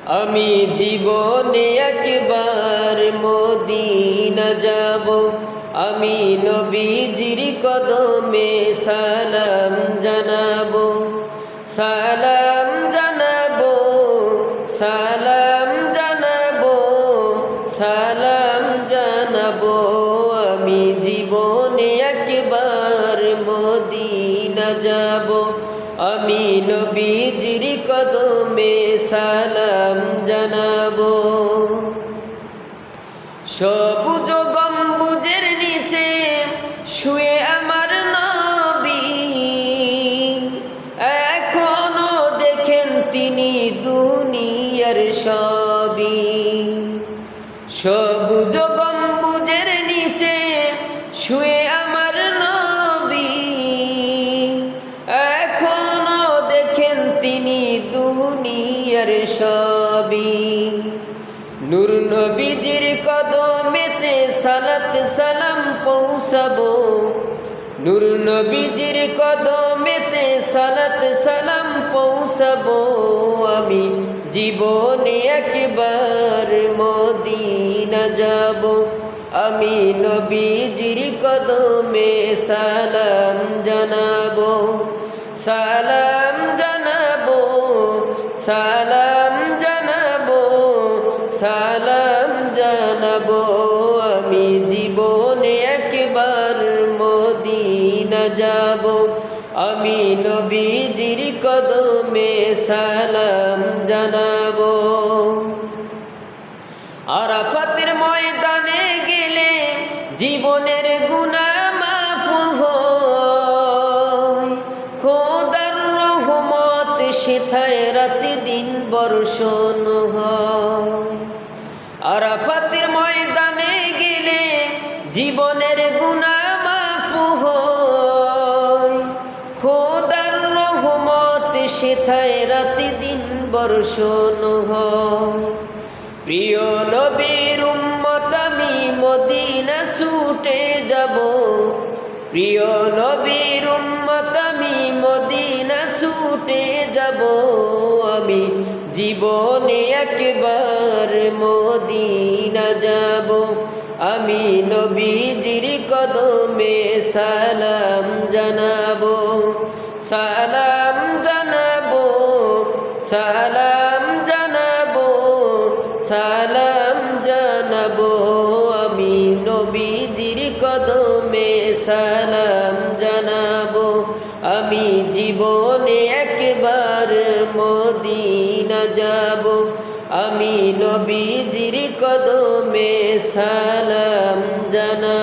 আমি জীবনে একবার মদিনা যাব, আমি নবীজির কদমে সালাম জানাবো, সালাম জানাবো, সালাম জানাবো, সালাম জানাবো। আমি জীবনে একবার মদিনা যাব, আমি নবীজির কদমে সালাম জানাবো। সবুজ গম্বুজের নিচে শুয়ে আমার নবী, এখনো দেখেন তিনি দুনিয়ার সবই। সবুজ গম্বুজের নিচে শুয়ে আমার নবী, এখনো দেখেন তিনি দুনিয়ার সবই। নূর নবীজির কদমেতে সালাত সালাম পৌঁছাবো, নূর নবীজির কদমেতে সালাত সালাম পৌঁছাবো। আমি জীবনে একবার মদিনা যাব, আমি নবীজির কদমে সালাম জানাবো, সালাম জানাবো, সালাম জানাবো, সালাম জানাবো। আমি জীবনে একবার মদিনা যাব, আমি নবীজির কদমে সালাম জানাবো। আরাফাতের ময়দানে গেলে জীবনের গুনাহ মাফ হয়, খোদার রহমত সেথায় রাতে দিন বর্ষণ হয়। আরাফাতের ময়দানে গেলে জীবনের গুনাহ মাফ হয়, খোদার রহমত সেথায় রাতে দিন বর্ষণ হয়। প্রিয় নবীর উম্মত আমি মদিনা ছুটে যাব, প্রিয় নবীর উম্মত আমি মদিনা ছুটে যাব। আমি জীবনে একবার মদিনা যাব, আমি নবীজির কদমে সালাম জানাবো, সালাম জানাবো, সালাম জানাবো, সালাম জানাবো। আমি নবীজির কদমে সালাম জানাবো, আমি জীবনে একবার মদিনা যাব, আমি নবীজির কদমে সালাম জানাবো।